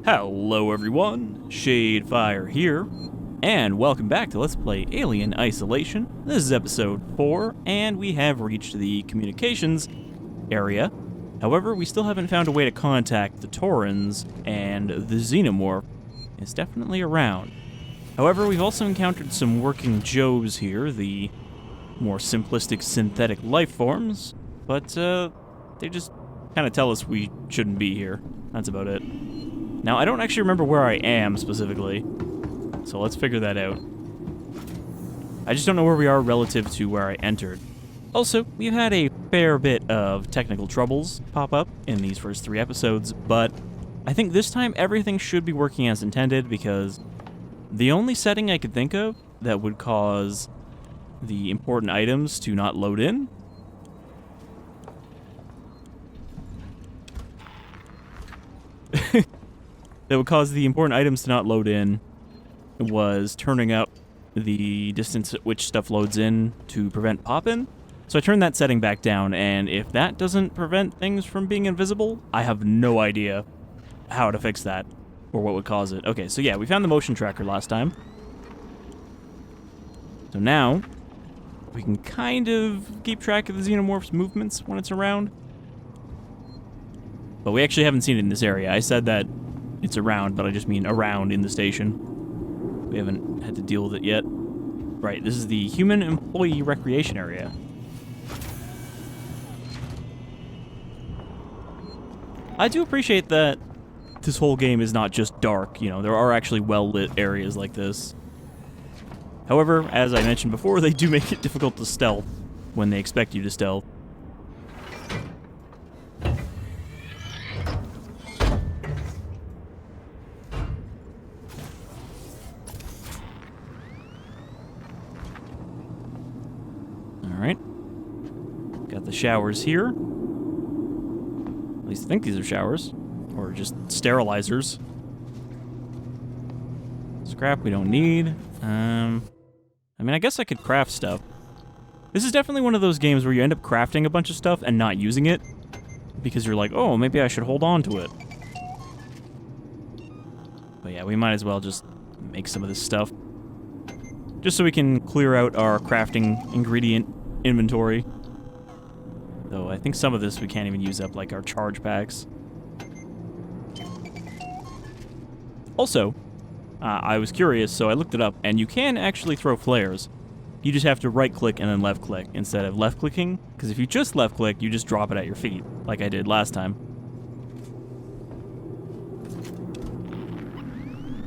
Hello everyone, Shadefyre here, and welcome back to Let's Play Alien Isolation. This is episode 4, and we have reached the communications area. However, we still haven't found a way to contact the Taurans, and the Xenomorph is definitely around. However, we've also encountered some working Joes here, the more simplistic synthetic life forms, but they just kind of tell us we shouldn't be here. That's about it. Now, I don't actually remember where I am specifically, so let's figure that out. I just don't know where we are relative to where I entered. Also, we've had a fair bit of technical troubles pop up in these first 3 episodes, but I think this time everything should be working as intended because the only setting I could think of that would cause the important items to not load in was turning up the distance at which stuff loads in to prevent pop-in. So I turned that setting back down, and if that doesn't prevent things from being invisible, I have no idea how to fix that or what would cause it. Okay, so yeah, we found the motion tracker last time. So now we can kind of keep track of the Xenomorph's movements when it's around. But we actually haven't seen it in this area. I said that it's around, but I just mean around in the station. We haven't had to deal with it yet. Right, this is the human employee recreation area. I do appreciate that this whole game is not just dark. You know, there are actually well-lit areas like this. However, as I mentioned before, they do make it difficult to stealth when they expect you to stealth. Alright. Got the showers here. At least I think these are showers. Or just sterilizers. Scrap we don't need. I mean, I guess I could craft stuff. This is definitely one of those games where you end up crafting a bunch of stuff and not using it. Because you're like, oh, maybe I should hold on to it. But yeah, we might as well just make some of this stuff. Just so we can clear out our crafting ingredient inventory. Though I think some of this we can't even use up, like our charge packs. Also, I was curious, so I looked it up, and you can actually throw flares. You just have to right-click and then left-click instead of left-clicking, because if you just left-click, you just drop it at your feet, like I did last time.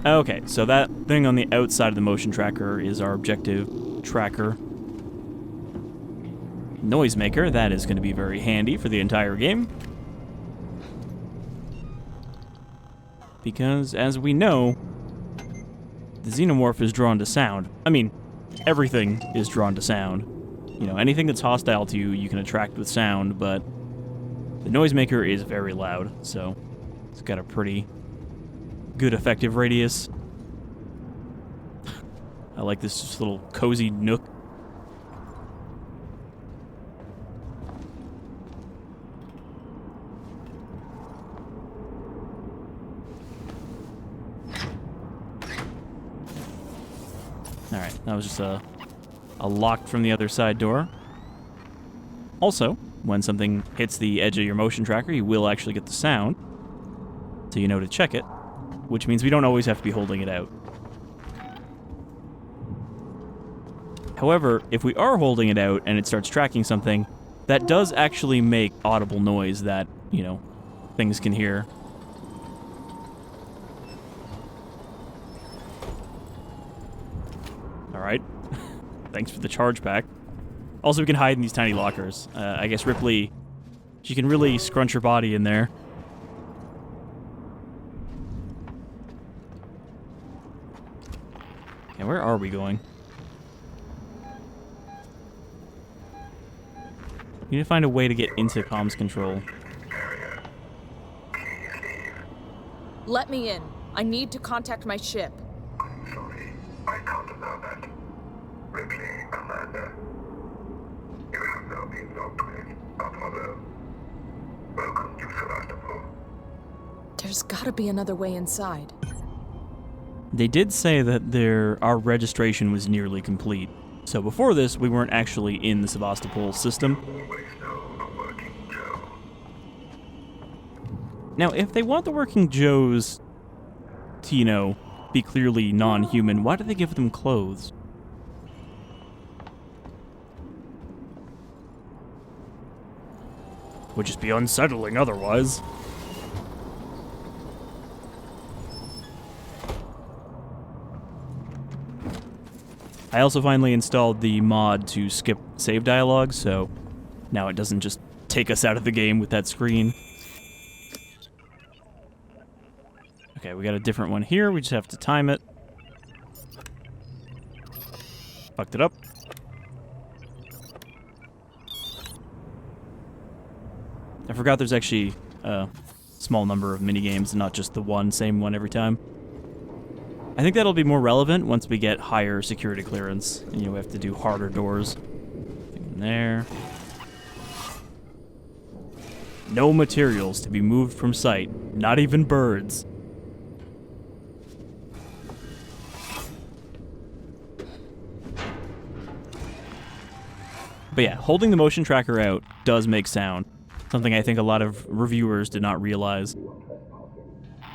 Okay, so that thing on the outside of the motion tracker is our objective tracker. Noisemaker, that is going to be very handy for the entire game. Because, as we know, the Xenomorph is drawn to sound. I mean, everything is drawn to sound. You know, anything that's hostile to you, you can attract with sound, but the Noisemaker is very loud, so it's got a pretty good effective radius. I like this little cozy nook. Alright, that was just a locked from the other side door. Also, when something hits the edge of your motion tracker, you will actually get the sound, so you know to check it, which means we don't always have to be holding it out. However, if we are holding it out and it starts tracking something, that does actually make audible noise that, you know, things can hear. Alright. Thanks for the charge pack. Also, we can hide in these tiny lockers. I guess Ripley, she can really scrunch her body in there. Okay, where are we going? We need to find a way to get into comms control. Let me in. I need to contact my ship. I'm sorry. I can't allow that. Ripley, Commander. You have now been locked with Apollo. Welcome to Sevatopol. There's gotta be another way inside. They did say that our registration was nearly complete. So before this, we weren't actually in the Sevatopol system. Always know a working Joe. Now, if they want the working Joes to, be clearly non-human, why do they give them clothes? Would just be unsettling otherwise. I also finally installed the mod to skip save dialogue, so now it doesn't just take us out of the game with that screen. Okay, we got a different one here. We just have to time it. Fucked it up. I forgot there's actually a small number of minigames and not just the same one every time. I think that'll be more relevant once we get higher security clearance, and we have to do harder doors. In there. No materials to be moved from site, not even birds. But yeah, holding the motion tracker out does make sound. Something I think a lot of reviewers did not realize.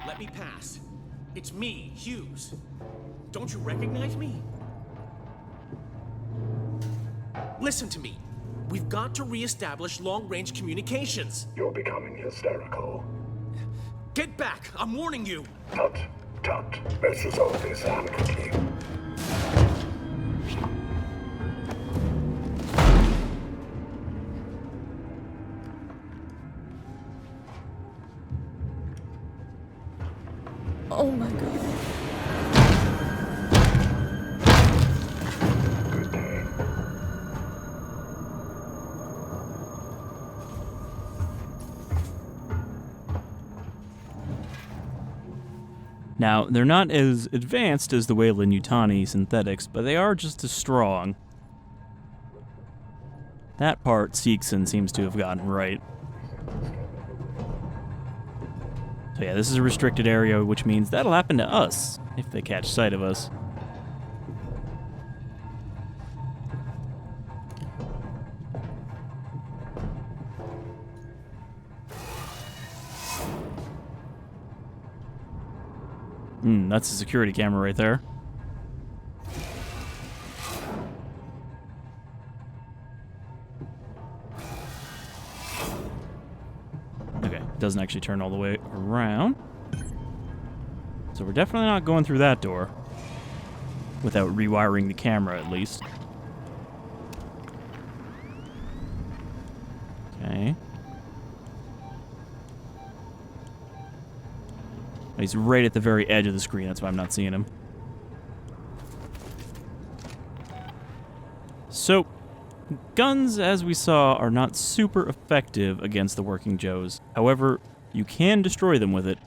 Let me pass. It's me, Hughes. Don't you recognize me? Listen to me. We've got to re-establish long-range communications. You're becoming hysterical. Get back! I'm warning you! Tut, tut. Let's resolve this amicably. Oh my god. Good day. Now, they're not as advanced as the weyland-yutani synthetics, but they are just as strong. That part Seegson seems to have gotten right. So yeah, this is a restricted area, which means that'll happen to us if they catch sight of us. That's a security camera right there. Okay, it doesn't actually turn all the way around. So we're definitely not going through that door. Without rewiring the camera, at least. Okay. He's right at the very edge of the screen, that's why I'm not seeing him. So, guns, as we saw, are not super effective against the working Joes. However, you can destroy them with it.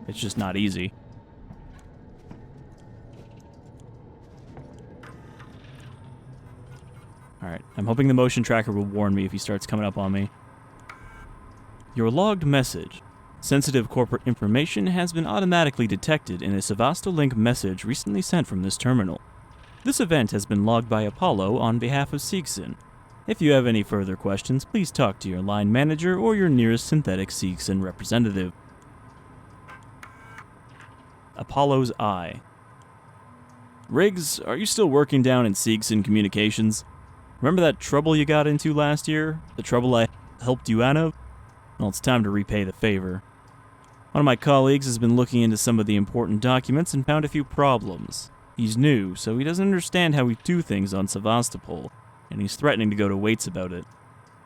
It's just not easy. Alright, I'm hoping the motion tracker will warn me if he starts coming up on me. Your logged message. Sensitive corporate information has been automatically detected in a Sevatopol message recently sent from this terminal. This event has been logged by Apollo on behalf of Seegson. If you have any further questions, please talk to your line manager or your nearest synthetic Seegson representative. Apollo's Eye. Riggs, are you still working down in Seegson Communications? Remember that trouble you got into last year? The trouble I helped you out of? Well, it's time to repay the favor. One of my colleagues has been looking into some of the important documents and found a few problems. He's new, so he doesn't understand how we do things on Sevatopol, and he's threatening to go to Waits about it.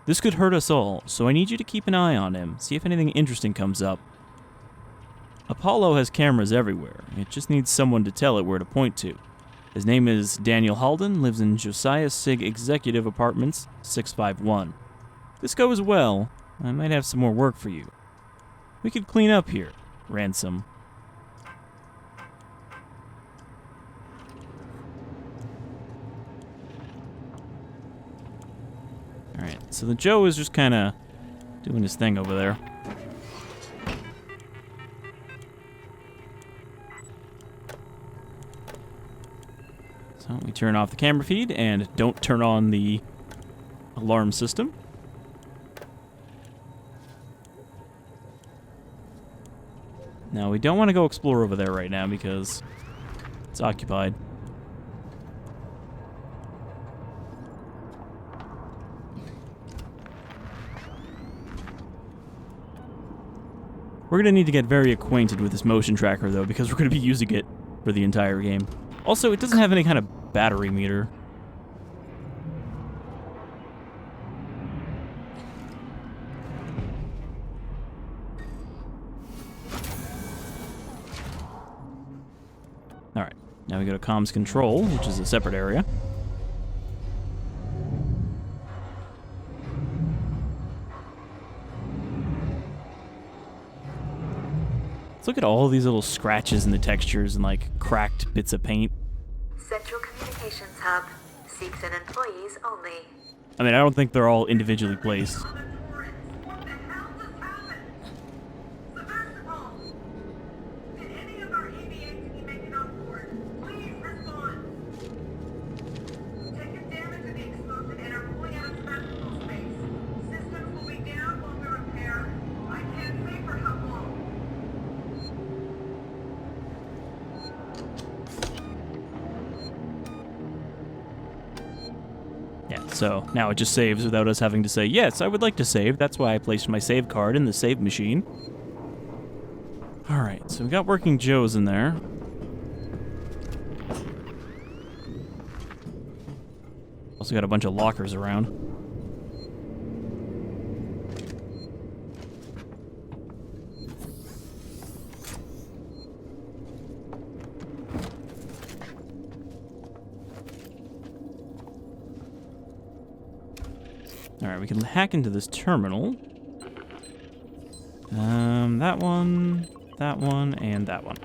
This could hurt us all, so I need you to keep an eye on him, see if anything interesting comes up. Apollo has cameras everywhere. It just needs someone to tell it where to point to. His name is Daniel Halden, lives in Josiah Sig Executive Apartments, 651. If this goes well, I might have some more work for you. We could clean up here. Ransom. Alright, so the Joe is just kind of doing his thing over there. So we turn off the camera feed and don't turn on the alarm system. Now, we don't want to go explore over there right now because it's occupied. We're going to need to get very acquainted with this motion tracker, though, because we're going to be using it for the entire game. Also, it doesn't have any kind of battery meter. Alright, now we go to comms control, which is a separate area. Let's look at all these little scratches in the textures and like cracked bits of paint. Central Communications Hub. Seegson employees only. I mean, I don't think they're all individually placed. What the hell just happened? Sevatopol! Did any of our EVA make it on board? Please respond. Taking damage in the explosion and are pulling out of Sevatopol space. Systems will be down while we repair. I can't say for how long. Yeah, so now it just saves without us having to say, yes, I would like to save. That's why I placed my save card in the save machine. Alright, so we got working Joes in there. Also got a bunch of lockers around. Alright, we can hack into this terminal. That one, and that one.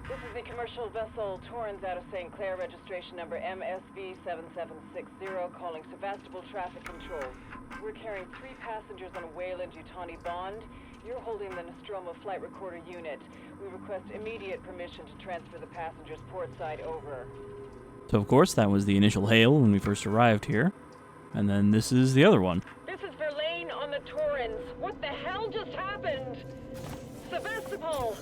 This is the commercial vessel Torrens out of St. Clair, registration number MSV7760, calling Sevatopol traffic control. We're carrying 3 passengers on a weyland-yutani bond. You're holding the Nostromo flight recorder unit. We request immediate permission to transfer the passengers port side over. So, of course, that was the initial hail when we first arrived here. And then this is the other one. This is Verlaine on the Torrens. What the hell just happened? Sevatopol!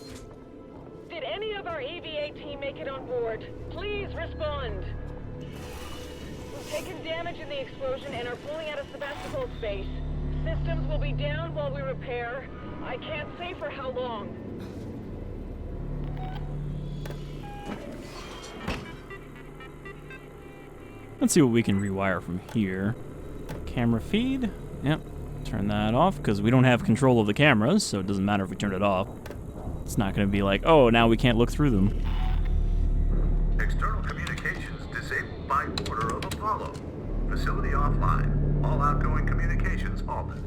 Did any of our EVA team make it on board? Please respond. We've taken damage in the explosion and are pulling out of Sevatopol space. Systems will be down while we repair. I can't say for how long. Let's see what we can rewire from here. Camera feed. Yep. Turn that off, because we don't have control of the cameras, so it doesn't matter if we turn it off. It's not going to be like, oh, now we can't look through them. External communications disabled by order of Apollo. Facility offline. All outgoing communications halted.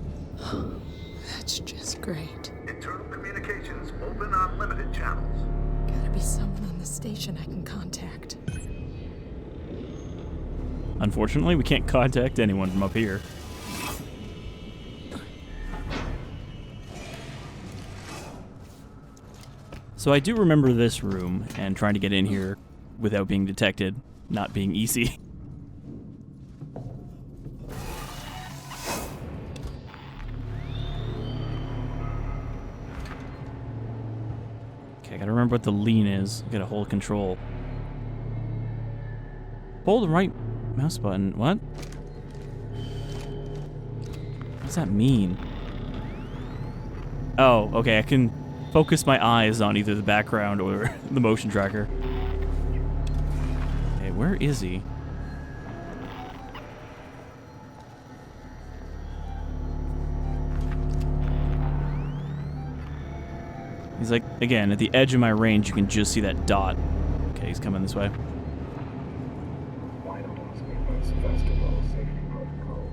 That's just great. Internal communications open on limited channels. Gotta be someone on the station I can contact. Unfortunately, we can't contact anyone from up here. So I do remember this room, and trying to get in here without being detected not being easy. Okay, I gotta remember what the lean is. Gotta hold control. Hold the right mouse button. What? What does that mean? Oh, okay, I can focus my eyes on either the background or the motion tracker. Okay, where is he? He's like, again, at the edge of my range, you can just see that dot. Okay, he's coming this way. Why not ask me about Sevatopol safety protocol?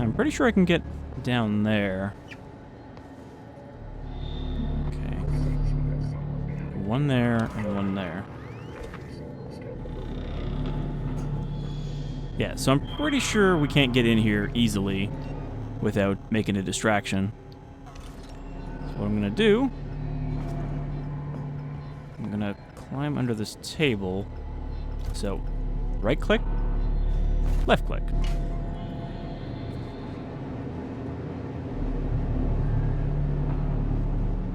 I'm pretty sure I can get down there. Okay. One there and one there. Yeah, so I'm pretty sure we can't get in here easily without making a distraction. So what I'm gonna do, I'm gonna climb under this table. So, right click, left click.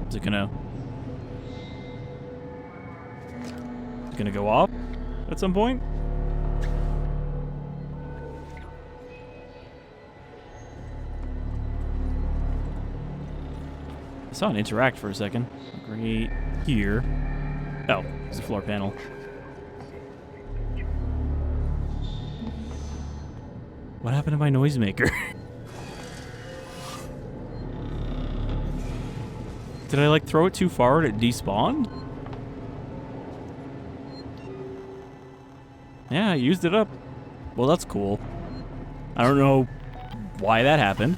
Is it gonna go off at some point? I saw it interact for a second. Right here. Oh, it's a floor panel. What happened to my noisemaker? Did I, like, throw it too far and it despawned? Yeah, I used it up. Well, that's cool. I don't know why that happened.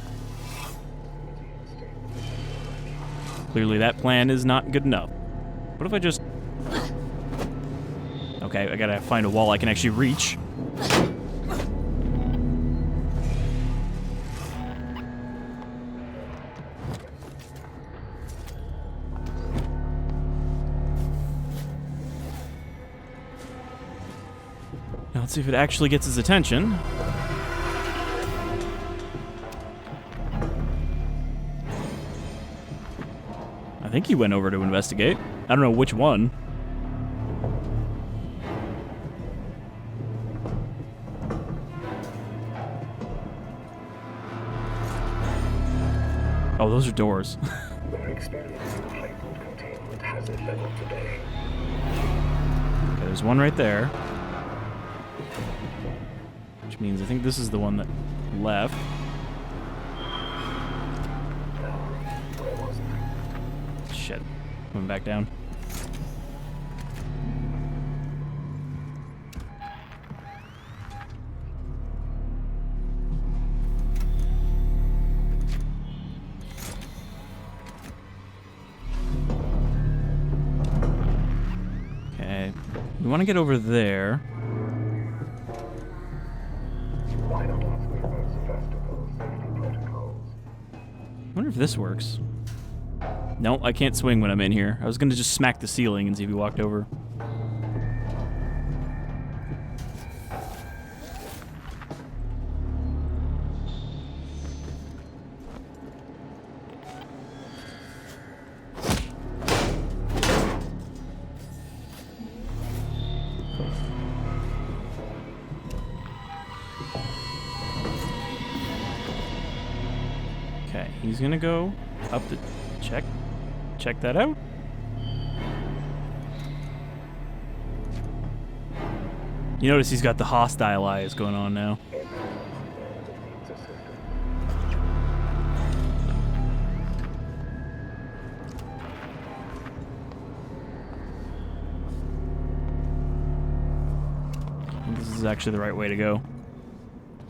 Clearly that plan is not good enough. What if I just... Okay, I gotta find a wall I can actually reach. Now let's see if it actually gets his attention. I think he went over to investigate. I don't know which one. Oh, those are doors. Okay, there's one right there. Which means I think this is the one that left. Shit. Moving back down. Okay. We want to get over there. I wonder if this works. No, I can't swing when I'm in here. I was gonna just smack the ceiling and see if he walked over. Okay, he's gonna go up the check that out. You notice he's got the hostile eyes going on now. This is actually the right way to go.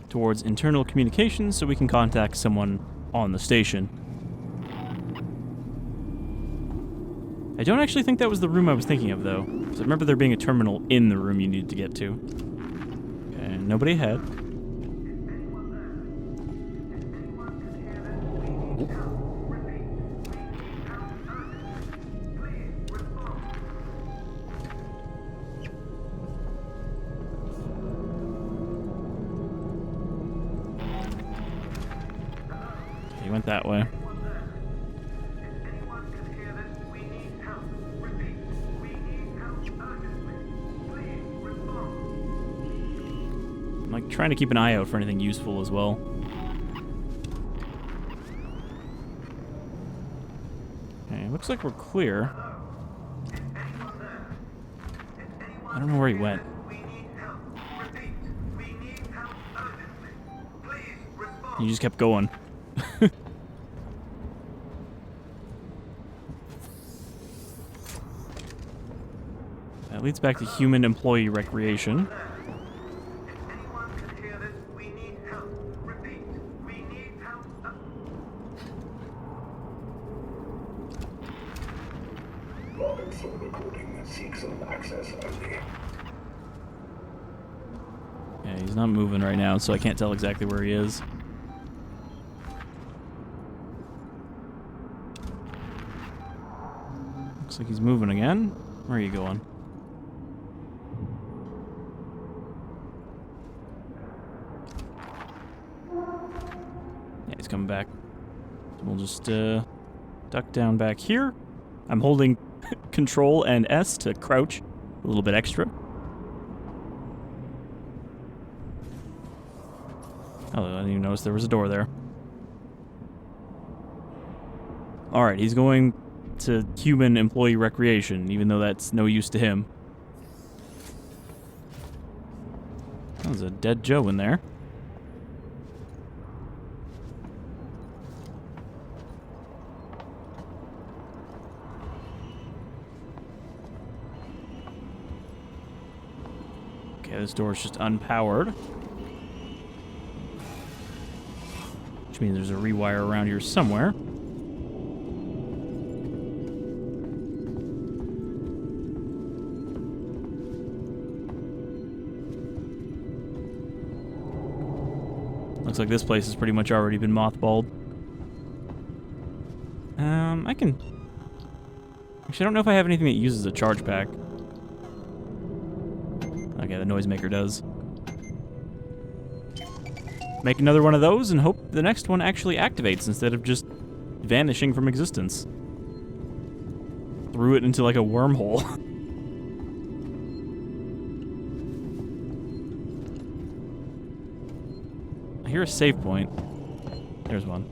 Towards internal communications so we can contact someone on the station. I don't actually think that was the room I was thinking of, though. Because I remember there being a terminal in the room you needed to get to. Okay, nobody ahead. Okay, he went that way. Like trying to keep an eye out for anything useful as well. Okay, looks like we're clear. I don't know where he went. He just kept going. That leads back to human employee recreation. We need help. Robinson recording Seegson access only. Yeah, he's not moving right now, so I can't tell exactly where he is. Looks like he's moving again. Where are you going? Yeah, he's coming back. So we'll just duck down back here. I'm holding Control and S to crouch a little bit extra. Oh, I didn't even notice there was a door there. Alright, he's going to human employee recreation, even though that's no use to him. There's a dead Joe in there. Okay, this door is just unpowered. Which means there's a rewire around here somewhere. Looks like this place has pretty much already been mothballed. I can... Actually, I don't know if I have anything that uses a charge pack. Okay, the noisemaker does. Make another one of those and hope the next one actually activates instead of just vanishing from existence. Threw it into like a wormhole. I hear a save point. There's one.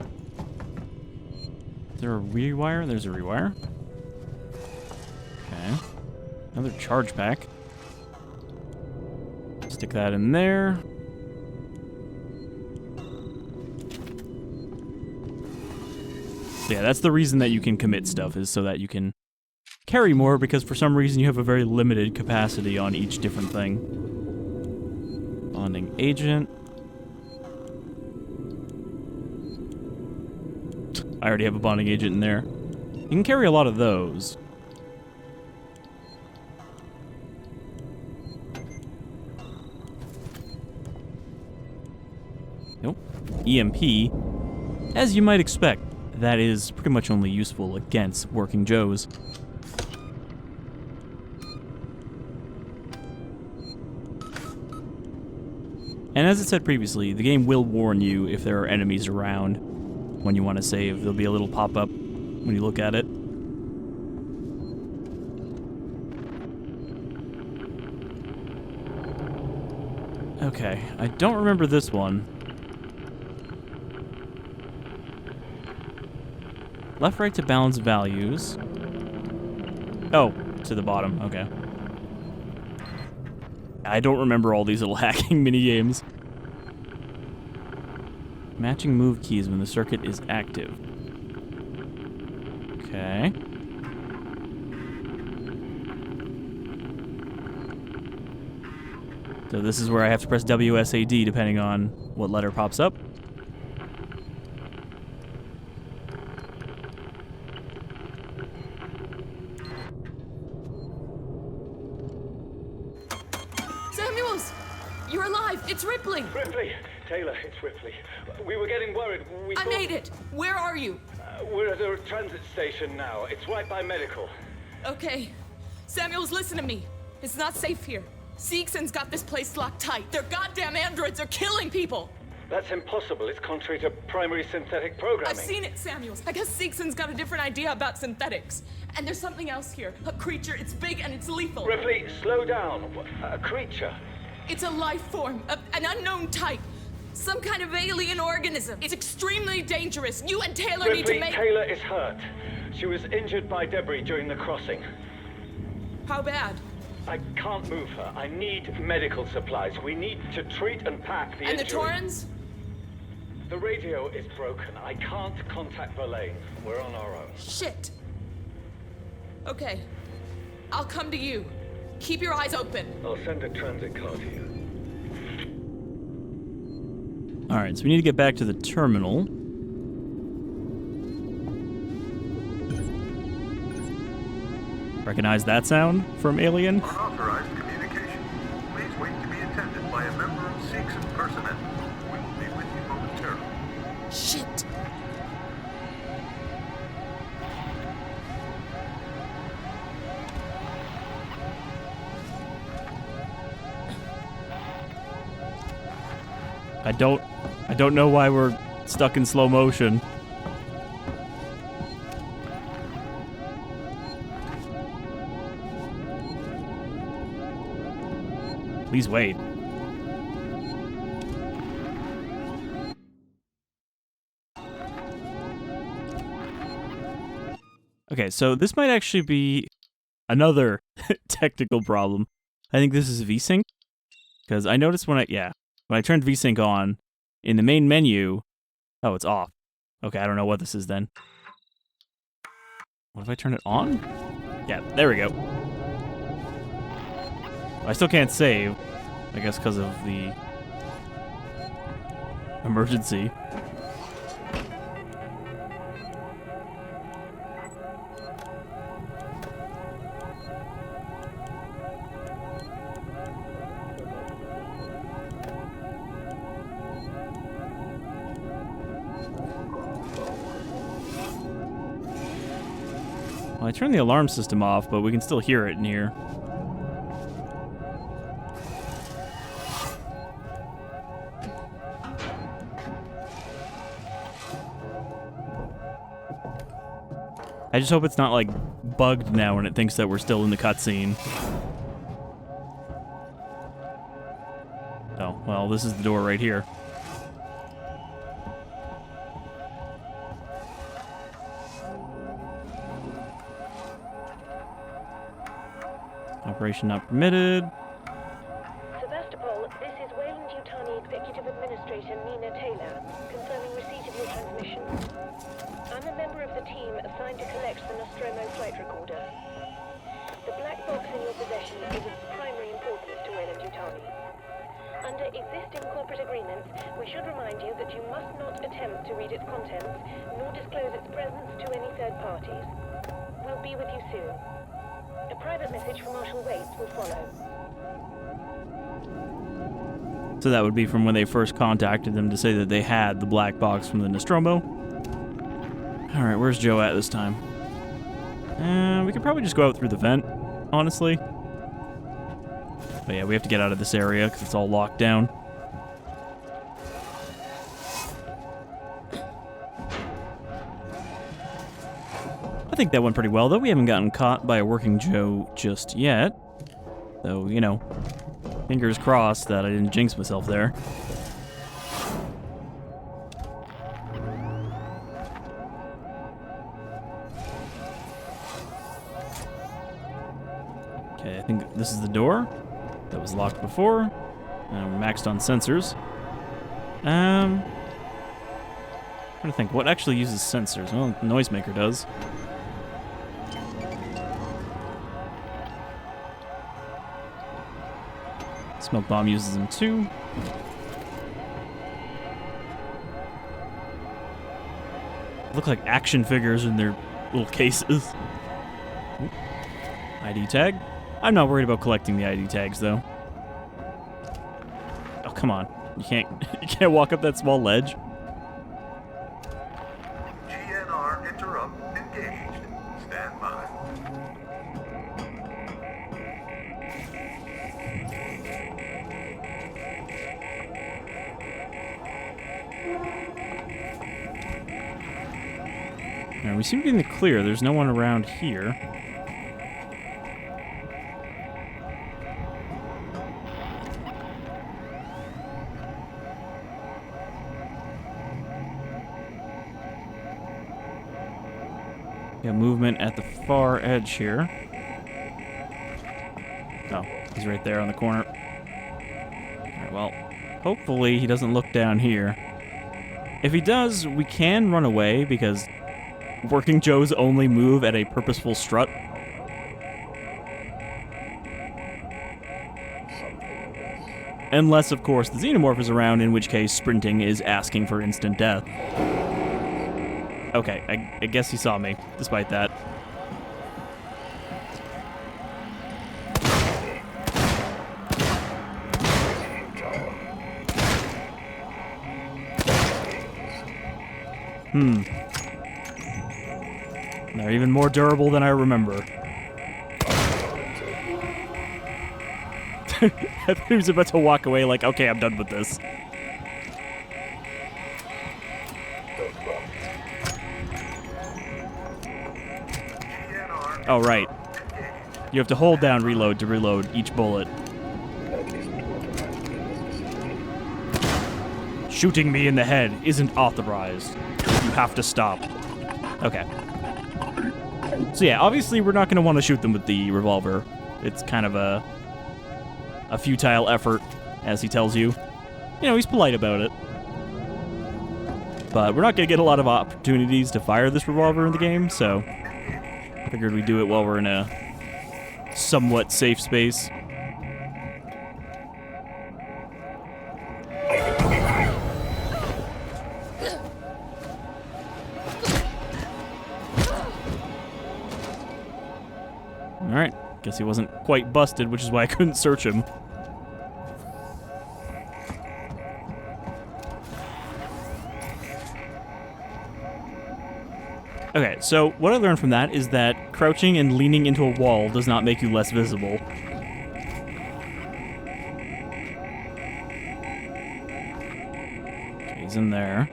Is there a rewire? There's a rewire. Okay. Another charge pack. Stick that in there. So yeah, that's the reason that you can commit stuff, is so that you can carry more, because for some reason you have a very limited capacity on each different thing. Bonding agent. I already have a bonding agent in there. You can carry a lot of those. Nope. EMP. As you might expect, that is pretty much only useful against working Joes. And as it said previously, the game will warn you if there are enemies around when you want to save. There'll be a little pop-up when you look at it. Okay, I don't remember this one. Left, right to balance values. Oh, to the bottom, okay. I don't remember all these little hacking mini-games. Matching move keys when the circuit is active. Okay. So this is where I have to press WSAD depending on what letter pops up. Samuels! You're alive! It's Ripley! Ripley! Taylor, it's Ripley. We were getting worried. I made it! Where are you? We're at a transit station now. It's right by medical. Okay. Samuels, listen to me. It's not safe here. Seegson's got this place locked tight. Their goddamn androids are killing people! That's impossible. It's contrary to primary synthetic programming. I've seen it, Samuels. I guess Seegson's got a different idea about synthetics. And there's something else here. A creature. It's big and it's lethal. Ripley, slow down. A creature. It's a life form. An unknown type. Some kind of alien organism. It's extremely dangerous. You and Taylor need to make... Taylor is hurt. She was injured by debris during the crossing. How bad? I can't move her. I need medical supplies. We need to treat and pack the And injury. the Torrens? The radio is broken. I can't contact Verlaine. We're on our own. Shit. Okay. I'll come to you. Keep your eyes open. I'll send a transit car to you. Alright, so we need to get back to the terminal. Recognize that sound from Alien? Unauthorized communication. Please wait to be attended by a member of Seegson personnel. We will be with you momentarily. Shit! I don't know why we're stuck in slow motion. Please wait. Okay, so this might actually be another technical problem. I think this is VSync, because I noticed when I turned VSync on, in the main menu, oh, it's off. Okay, I don't know what this is then. What if I turn it on? Yeah, there we go. I still can't save, I guess because of the emergency. Well, I turned the alarm system off, but we can still hear it in here. I just hope it's not, like, bugged now when it thinks that we're still in the cutscene. Oh, well, this is the door right here. Operation not permitted. Sevatopol, this is Weyland-yutani Executive Administrator Nina Taylor, concerning receipt of your transmission. I'm a member of the team assigned to collect the Nostromo flight recorder. The black box in your possession is of primary importance to Weyland-yutani. Under existing corporate agreements, we should remind you that you must not attempt to read its contents, nor disclose its presence to any third parties. We'll be with you soon. A private message from Marshal Waits will follow. So that would be from when they first contacted them to say that they had the black box from the Nostromo. Alright, where's Joe at this time? We could probably just go out through the vent, honestly. But yeah, we have to get out of this area because it's all locked down. I think that went pretty well, though. We haven't gotten caught by a working Joe just yet. So, you know, fingers crossed that I didn't jinx myself there. Okay, I think this is the door that was locked before. We're maxed on sensors. I'm trying to think, what actually uses sensors? Well, the Noisemaker does. Smoke bomb uses them too. Look like action figures in their little cases. Ooh. ID tag. I'm not worried about collecting the ID tags though. Oh, come on. You can't walk up that small ledge. GNR interrupt engaged. Stand by. Alright, we seem to be in the clear. There's no one around here. We got movement at the far edge here. Oh, he's right there on the corner. Alright, well, hopefully he doesn't look down here. If he does, we can run away because Working Joes only move at a purposeful strut. Unless, of course, the Xenomorph is around, in which case sprinting is asking for instant death. Okay, I guess he saw me, despite that. They're even more durable than I remember. I thought he was about to walk away like, okay, I'm done with this. Oh, right. You have to hold down reload to reload each bullet. Shooting me in the head isn't authorized. You have to stop. Okay. So yeah, obviously we're not going to want to shoot them with the revolver. It's kind of a futile effort, as he tells you. You know, he's polite about it. But we're not going to get a lot of opportunities to fire this revolver in the game, so I figured we'd do it while we're in a somewhat safe space. Alright, guess he wasn't quite busted, which is why I couldn't search him. Okay, so what I learned from that is that crouching and leaning into a wall does not make you less visible. Okay, he's in there.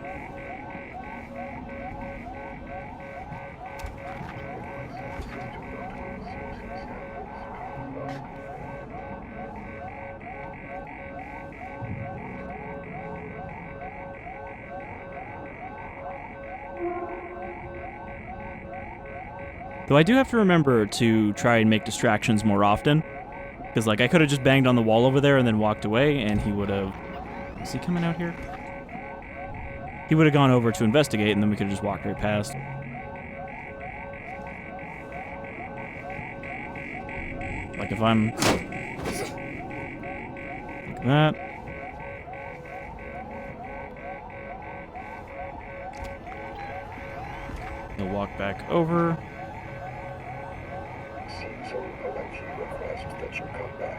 Though I do have to remember to try and make distractions more often. Because, like, I could have just banged on the wall over there and then walked away, and he would have... Is he coming out here? He would have gone over to investigate, and then we could have just walked right past. Like, if I'm... like that. He'll walk back over. That you come back.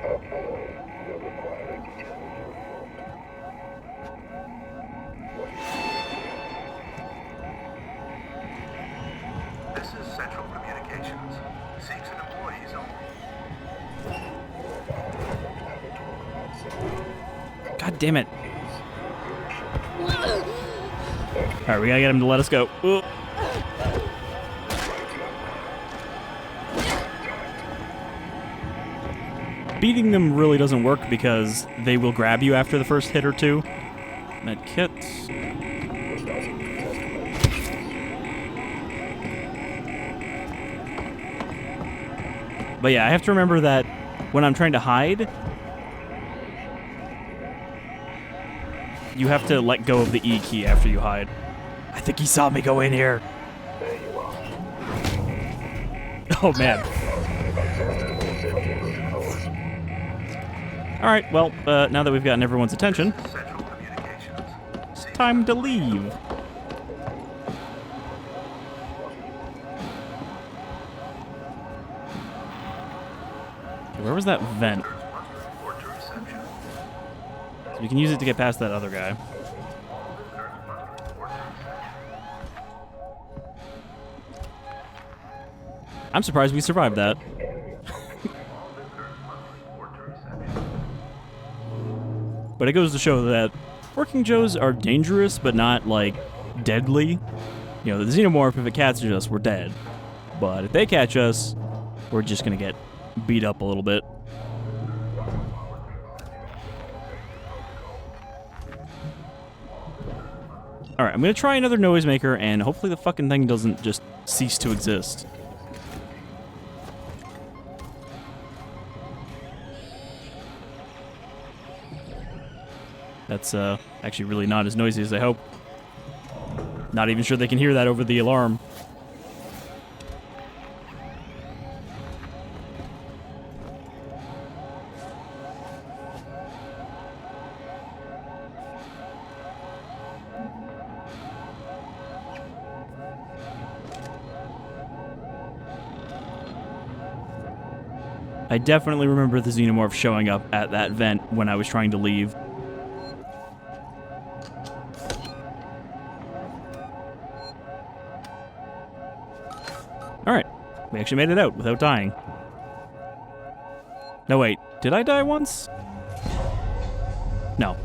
Apollo will require a detailed report. What is This is Central Communications. Seegson employees only. God damn it. Alright, we gotta get him to let us go. Ooh. Beating them really doesn't work because they will grab you after the first hit or two. Medkit. But yeah, I have to remember that when I'm trying to hide, you have to let go of the E key after you hide. I think he saw me go in here. Oh, man. Alright, well, now that we've gotten everyone's attention, it's time to leave. Where was that vent? So we can use it to get past that other guy. I'm surprised we survived that. But it goes to show that working Joes are dangerous, but not, like, deadly. You know, the Xenomorph, if it catches us, we're dead. But if they catch us, we're just gonna get beat up a little bit. Alright, I'm gonna try another noisemaker, and hopefully the fucking thing doesn't just cease to exist. That's actually really not as noisy as I hope. Not even sure they can hear that over the alarm. I definitely remember the Xenomorph showing up at that vent when I was trying to leave. Alright, we actually made it out without dying. No, wait, did I die once? No.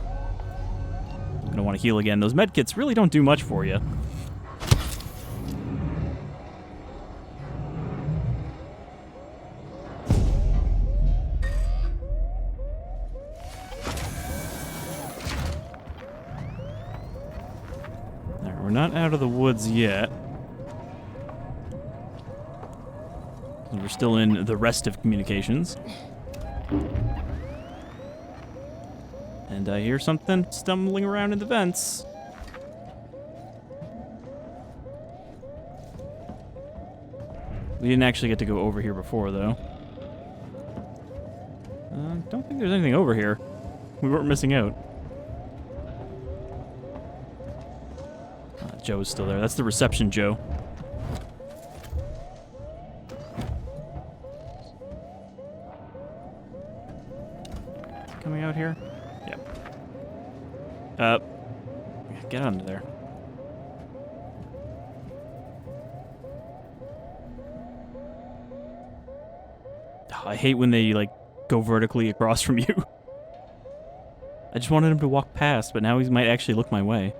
I'm gonna want to heal again. Those medkits really don't do much for you. We're not out of the woods yet. We're still in the rest of communications. And I hear something stumbling around in the vents. We didn't actually get to go over here before, though. Don't think there's anything over here. We weren't missing out. Joe's still there. That's the reception Joe. Coming out here? Yep. Get under there. I hate when they, like, go vertically across from you. I just wanted him to walk past, but now he might actually look my way.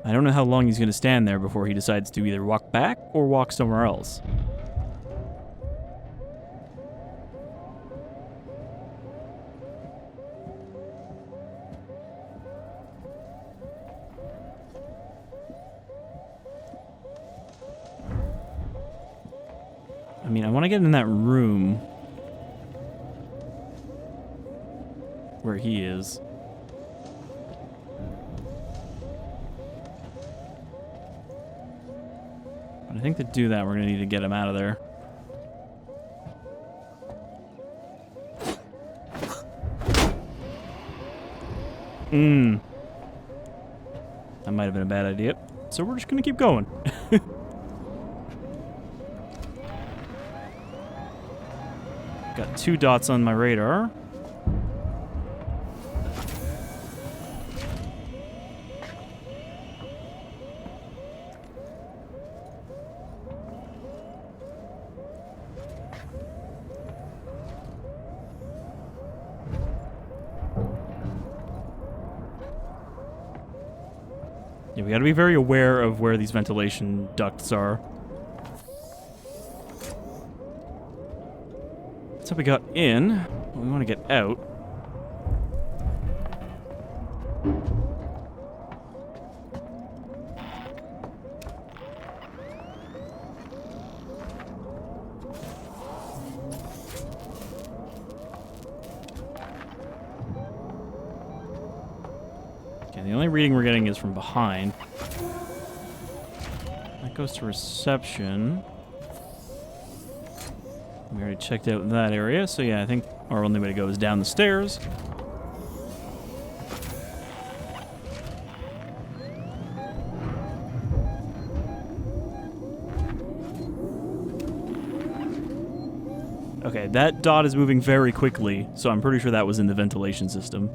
I don't know how long he's going to stand there before he decides to either walk back or walk somewhere else. I mean, I want to get in that room where he is. But I think to do that, we're going to need to get him out of there. That might have been a bad idea. So we're just going to keep going. Got 2 dots on my radar. Yeah, we gotta be very aware of where these ventilation ducts are. So we got in. We want to get out. Okay, the only reading we're getting is from behind. That goes to reception. We already checked out that area, so yeah, I think our only way to go is down the stairs. Okay, that dot is moving very quickly, so I'm pretty sure that was in the ventilation system.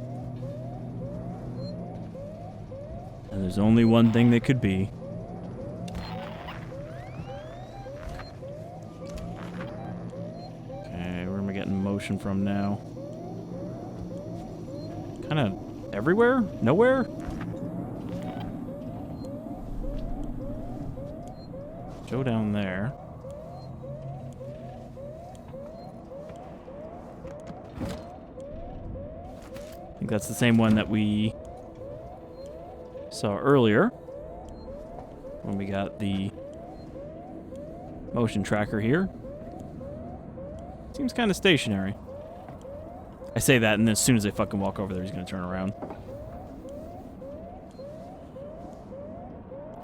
And there's only one thing that could be. Motion from now. Kind of everywhere? Nowhere? Joe down there. I think that's the same one that we saw earlier when we got the motion tracker here. Seems kind of stationary. I say that, and then as soon as I fucking walk over there, he's gonna turn around.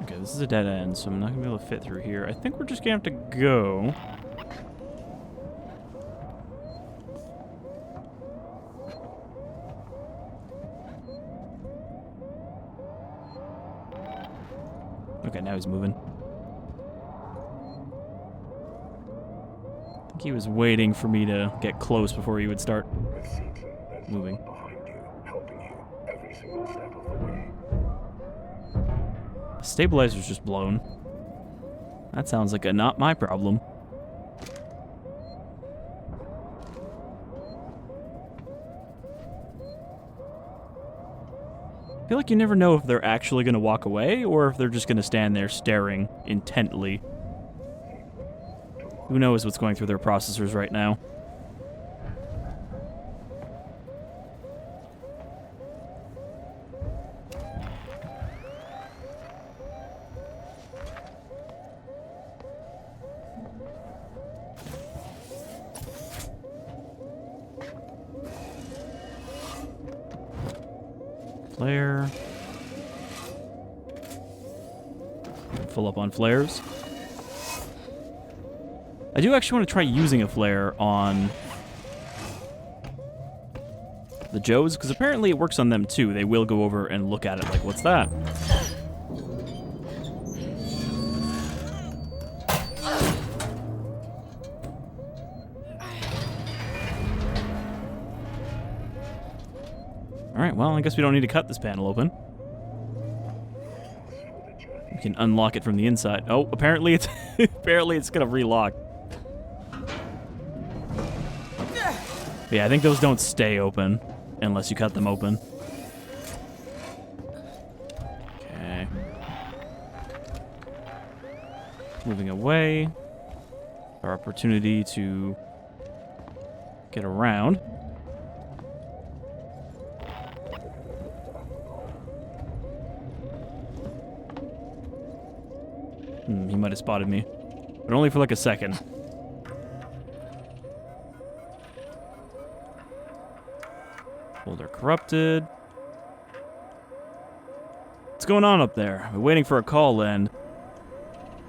Okay, this is a dead end, so I'm not gonna be able to fit through here. I think we're just gonna have to go. Okay, now he's moving. I think he was waiting for me to get close before he would start moving. Behind you, helping you every single step of the way. The stabilizer's just blown. That sounds like a not my problem. I feel like you never know if they're actually going to walk away or if they're just going to stand there staring intently. Who knows what's going through their processors right now? Flare. Full up on flares. I do actually want to try using a flare on the Joes, because apparently it works on them too. They will go over and look at it like, what's that? Alright, well, I guess we don't need to cut this panel open. We can unlock it from the inside. Oh, apparently it's apparently it's gonna relock. But yeah, I think those don't stay open unless you cut them open. Okay. Moving away. Our opportunity to get around. He might have spotted me, but only for like a second. Folder corrupted. What's going on up there? We're waiting for a call and...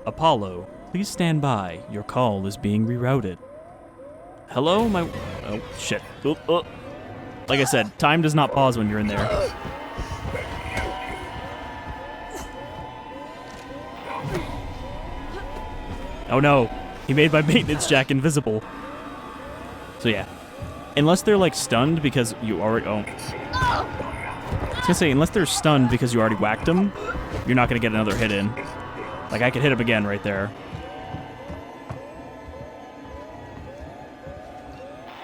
Apollo, please stand by. Your call is being rerouted. Hello, my... Oh, shit. Like I said, time does not pause when you're in there. Oh no, he made my maintenance jack invisible. So yeah, unless they're like stunned because you already, I was gonna say, unless they're stunned because you already whacked them, you're not gonna get another hit in. Like I could hit him again right there.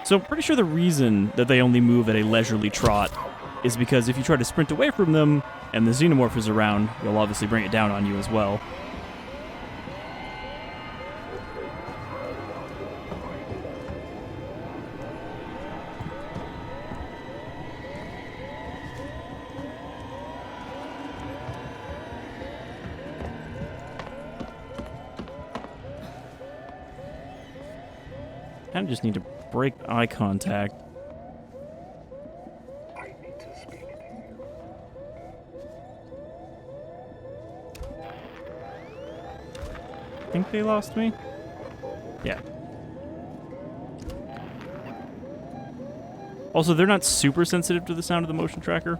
So pretty sure the reason that they only move at a leisurely trot is because if you try to sprint away from them and the Xenomorph is around, you'll obviously bring it down on you as well. I just need to break eye contact. I need to speak to you. I think they lost me? Yeah. Also, they're not super sensitive to the sound of the motion tracker.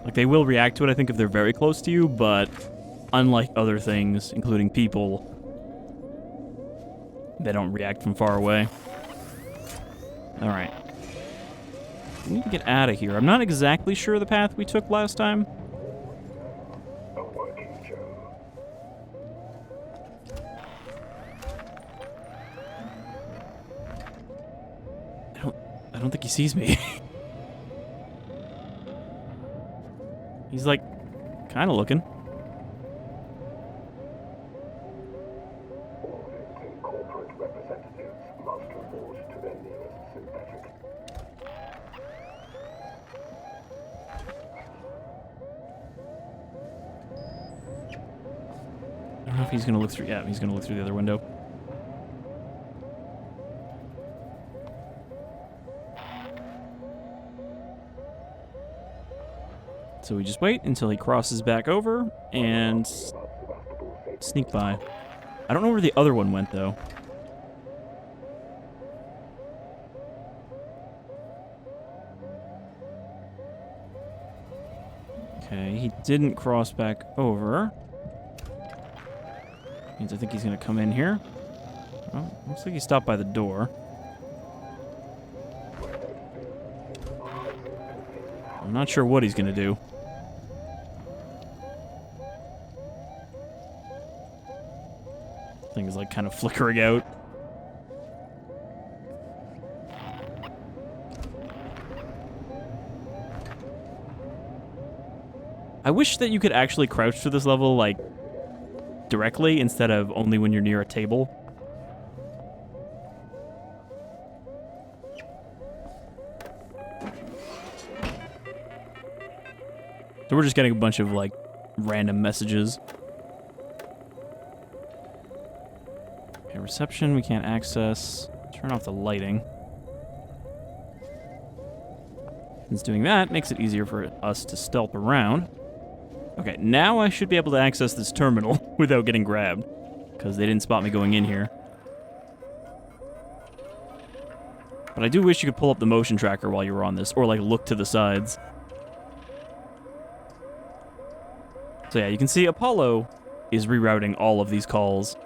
Like, they will react to it, I think, if they're very close to you, but unlike other things, including people, they don't react from far away. Alright. We need to get out of here. I'm not exactly sure the path we took last time. A working Joe. I don't think he sees me. He's like, kind of looking. Audits and corporate representatives must report to their nearest synthetic. don't know if he's gonna look through. Yeah, he's gonna look through the other window. So we just wait until he crosses back over and sneak by. I don't know where the other one went, though. Okay, he didn't cross back over. Means I think he's going to come in here. Oh, looks like he stopped by the door. I'm not sure what he's going to do. Thing is like kind of flickering out. I wish that you could actually crouch to this level, like, directly instead of only when you're near a table. So we're just getting a bunch of, like, random messages. Okay, reception we can't access. Turn off the lighting. Since doing that makes it easier for us to stealth around. Okay, now I should be able to access this terminal without getting grabbed, because they didn't spot me going in here. But I do wish you could pull up the motion tracker while you were on this, or like look to the sides. So yeah, you can see Apollo is rerouting all of these calls.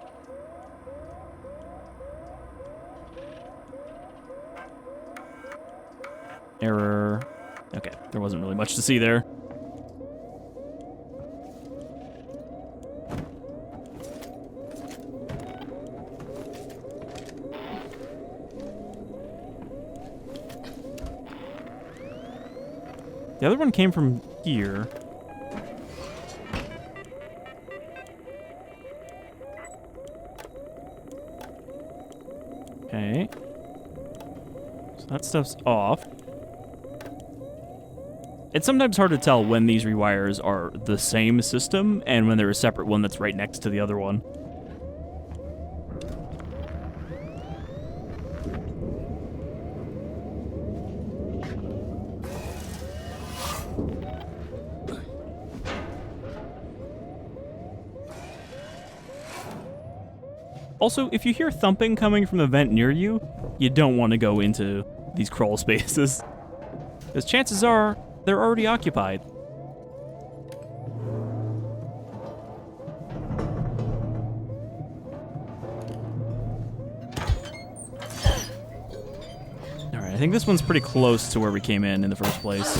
Error. Okay, there wasn't really much to see there. The other one came from here. Okay. So that stuff's off. It's sometimes hard to tell when these rewires are the same system and when they're a separate one that's right next to the other one. Also, if you hear thumping coming from a vent near you, you don't want to go into these crawl spaces, because chances are they're already occupied. Alright, I think this one's pretty close to where we came in the first place.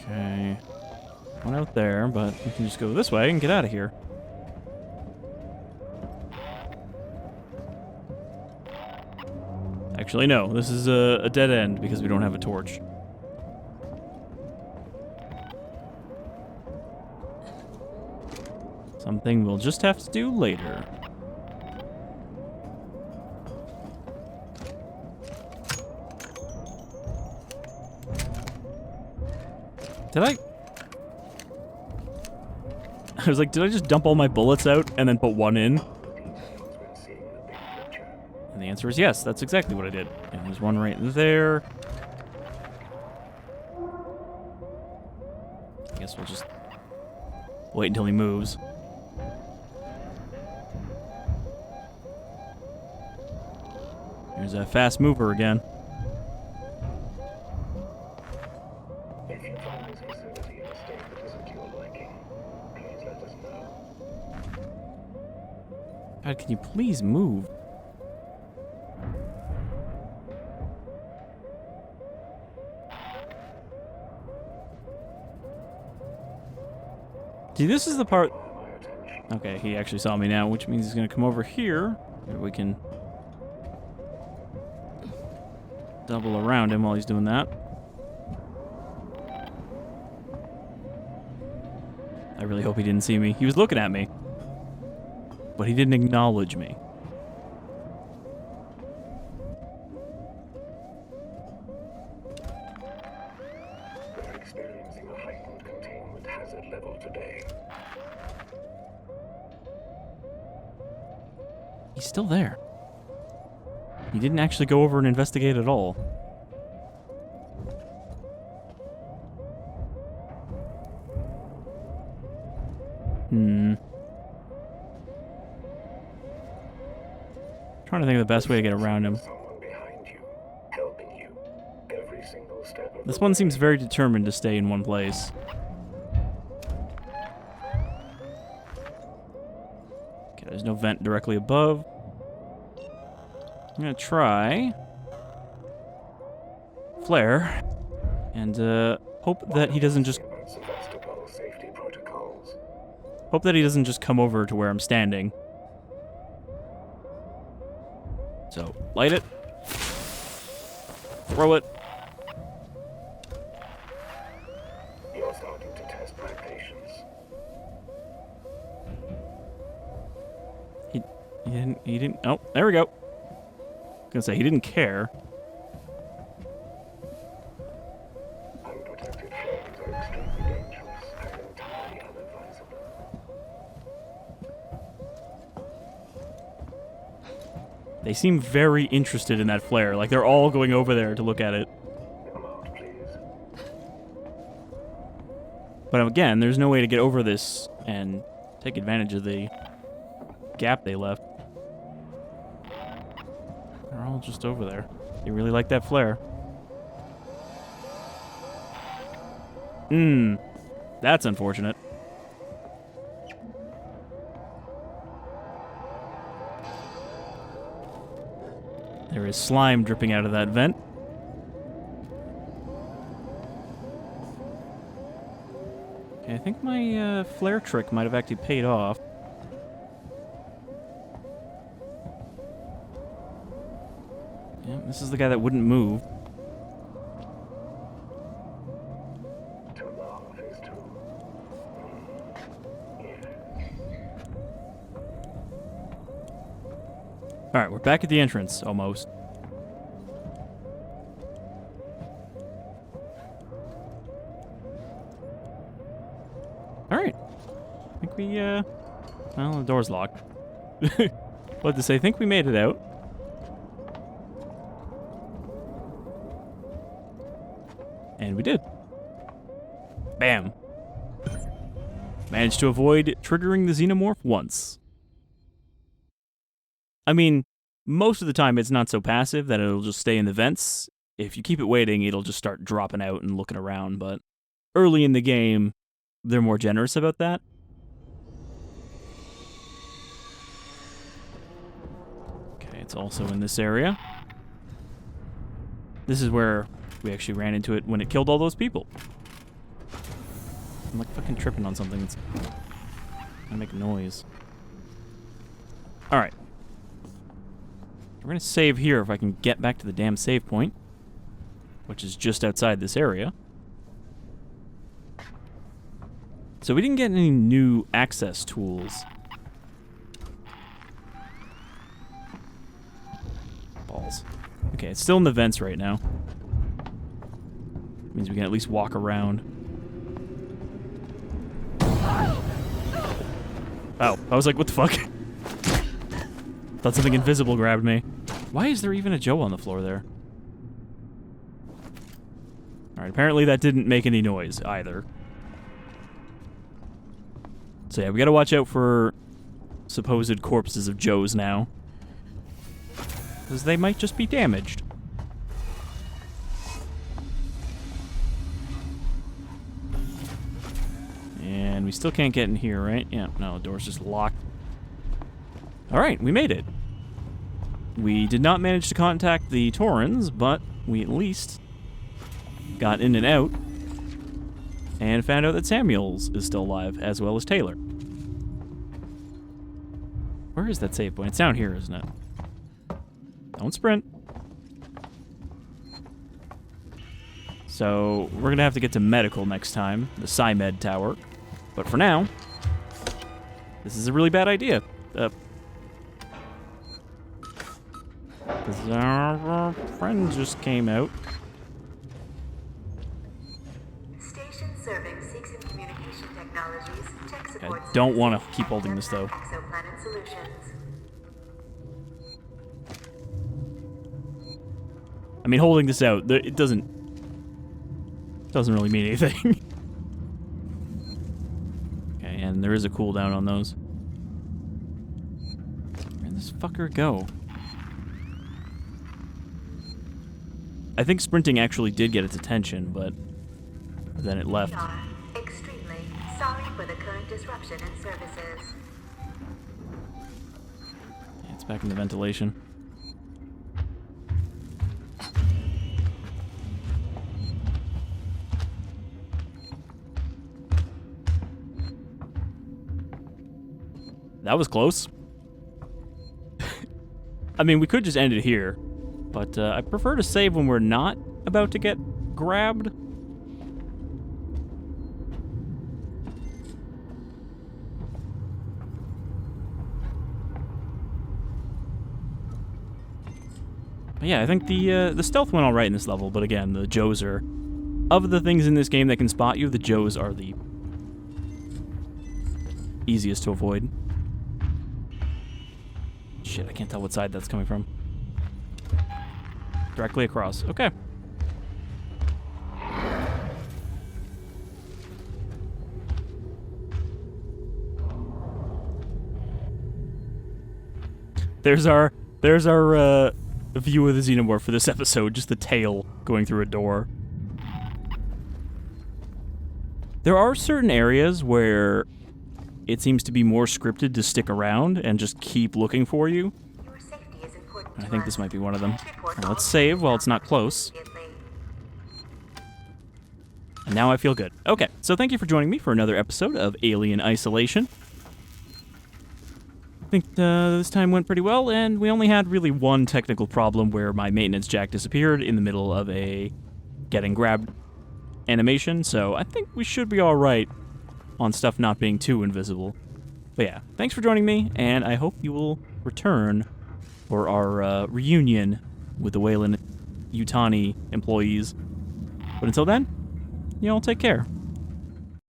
Okay. One out there, but we can just go this way and get out of here. Actually, no. This is a dead end because we don't have a torch. Something we'll just have to do later. Did I was like, did I just dump all my bullets out and then put one in? And the answer is yes, that's exactly what I did. And there's one right there. I guess we'll just wait until he moves. Here's a fast mover again. If you find this facility in a state that isn't to your liking, please let us know. God, can you please move? See, this is the part... Okay, he actually saw me now, which means he's going to come over here. Maybe we can double around him while he's doing that. I really hope he didn't see me. He was looking at me, but he didn't acknowledge me. current hazard level today. He's still there. He didn't actually go over and investigate at all. Trying to think of the best way to get around him. Someone behind you, helping you, every single step of This the one way. seems very determined to stay in one place. Okay, there's no vent directly above. I'm gonna try flare and hope that he doesn't just About Sevatopol safety protocols. hope that he doesn't just come over to where I'm standing. So light it, throw it. You're starting to test my patience. He didn't. Oh, there we go. Gonna say he didn't care. Unprotected flames are extremely dangerous and entirely unadvisable. They seem very interested in that flare. Like they're all going over there to look at it. Come out, please. But again, there's no way to get over this and take advantage of the gap they left. They're all just over there. They really like that flare. That's unfortunate. There is slime dripping out of that vent. Okay, I think my flare trick might have actually paid off. Yeah, this is the guy that wouldn't move. To laugh is to... Alright, we're back at the entrance, almost. Alright. I think we, well, the door's locked. What to say, I think we made it out. And we did. Bam. Managed to avoid triggering the Xenomorph once. I mean, most of the time it's not so passive that it'll just stay in the vents. If you keep it waiting, it'll just start dropping out and looking around, but early in the game, they're more generous about that. Okay, it's also in this area. This is where we actually ran into it when it killed all those people. I'm like fucking tripping on something that's gonna make a noise. Alright. We're gonna save here if I can get back to the damn save point, which is just outside this area. So we didn't get any new access tools. Balls. Okay, it's still in the vents right now. Means we can at least walk around. Oh, I was like, what the fuck? Thought something invisible grabbed me. Why is there even a Joe on the floor there? Alright, apparently that didn't make any noise either. So yeah, we gotta watch out for supposed corpses of Joes now. Because they might just be damaged. And we still can't get in here, right? Yeah, no, the door's just locked. Alright, we made it. We did not manage to contact the Taurens, but we at least got in and out and found out that Samuels is still alive, as well as Taylor. Where is that save point? It's down here, isn't it? Don't sprint. So, we're gonna have to get to medical next time, the PsyMed Tower. But for now, this is a really bad idea. Because our friend just came out. Station serving Seegson Communications Technologies, tech I support don't want to services, keep holding and this, though. Exoplanet Solutions. I mean, holding this out, it doesn't really mean anything. Okay, and there is a cooldown on those. Where'd this fucker go? I think sprinting actually did get its attention, but then it left. We are extremely sorry for the current disruption in services. Yeah, it's back in the ventilation. That was close. I mean, we could just end it here, but I prefer to save when we're not about to get grabbed. But yeah, I think the stealth went all right in this level, but again, the Joes are... Of the things in this game that can spot you, the Joes are the easiest to avoid. Shit, I can't tell what side that's coming from. Directly across. Okay. There's our view of the Xenomorph for this episode, just the tail going through a door. There are certain areas where it seems to be more scripted to stick around and just keep looking for you. Your safety is important I to think us. this might be one of them. Report Well, all let's save while it's not close. immediately. And now I feel good. Okay, so thank you for joining me for another episode of Alien Isolation. I think this time went pretty well, and we only had really one technical problem where my maintenance jack disappeared in the middle of a getting grabbed animation, so I think we should be alright on stuff not being too invisible. But yeah, thanks for joining me, and I hope you will return for our reunion with the Weyland-Yutani employees. But until then, you all take care.